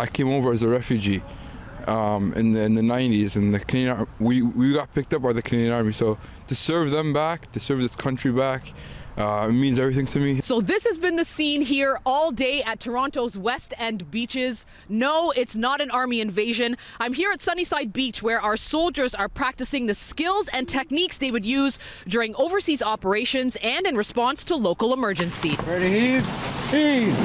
I came over as a refugee in the 90s, and the Canadian we got picked up by the Canadian Army. So to serve them back, to serve this country back, it means everything to me. So this has been the scene here all day at Toronto's West End beaches. No, it's not an army invasion. I'm here at Sunnyside Beach, where our soldiers are practicing the skills and techniques they would use during overseas operations and in response to local emergency. Ready, heave.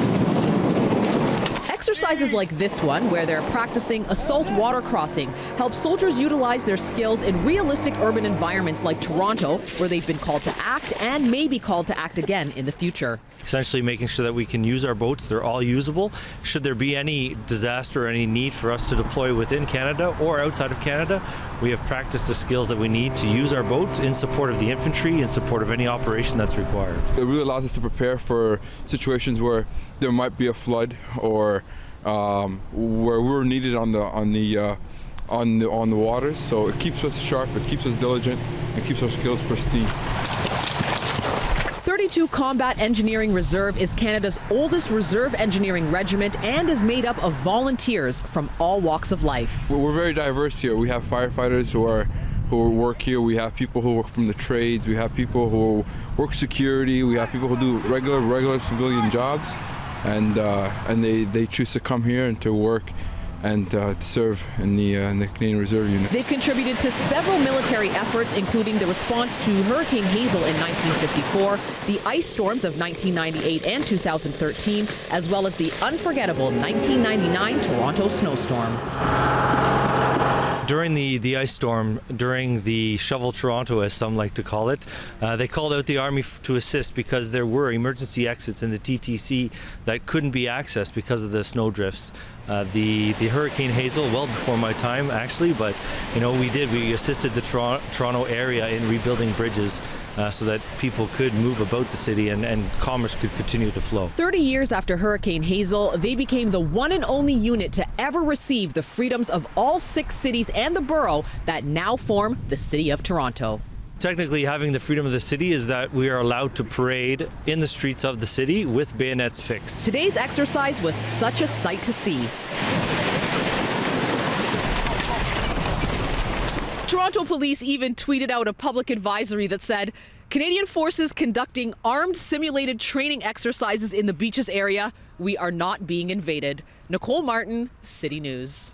Exercises like this one, where they're practicing assault water crossing, help soldiers utilize their skills in realistic urban environments like Toronto, where they've been called to act and may be called to act again in the future. Essentially making sure that we can use our boats, they're all usable. Should there be any disaster or any need for us to deploy within Canada or outside of Canada, we have practiced the skills that we need to use our boats in support of the infantry, in support of any operation that's required. It really allows us to prepare for situations where there might be a flood, or where we're needed on the waters. So it keeps us sharp, it keeps us diligent, it keeps our skills pristine. 32 Combat Engineering Reserve is Canada's oldest reserve engineering regiment and is made up of volunteers from all walks of life. We're very diverse here. We have firefighters who work here. We have people who work from the trades. We have people who work security. We have people who do regular civilian jobs, and they choose to come here and to work and to serve in the Canadian Reserve Unit. They've contributed to several military efforts, including the response to Hurricane Hazel in 1954, the ice storms of 1998 and 2013, as well as the unforgettable 1999 Toronto snowstorm. During the ice storm, during the Shovel Toronto, as some like to call it, they called out the Army to assist because there were emergency exits in the TTC that couldn't be accessed because of the snow drifts. The Hurricane Hazel, well before my time actually, but we assisted the Toronto area in rebuilding bridges so that people could move about the city and commerce could continue to flow. 30 years after Hurricane Hazel, they became the one and only unit to ever receive the freedoms of all 6 cities and the borough that now form the City of Toronto. Technically, having the freedom of the city is that we are allowed to parade in the streets of the city with bayonets fixed. Today's exercise was such a sight to see. Toronto police even tweeted out a public advisory that said, Canadian forces conducting armed simulated training exercises in the beaches area. We are not being invaded. Nicole Martin, City News.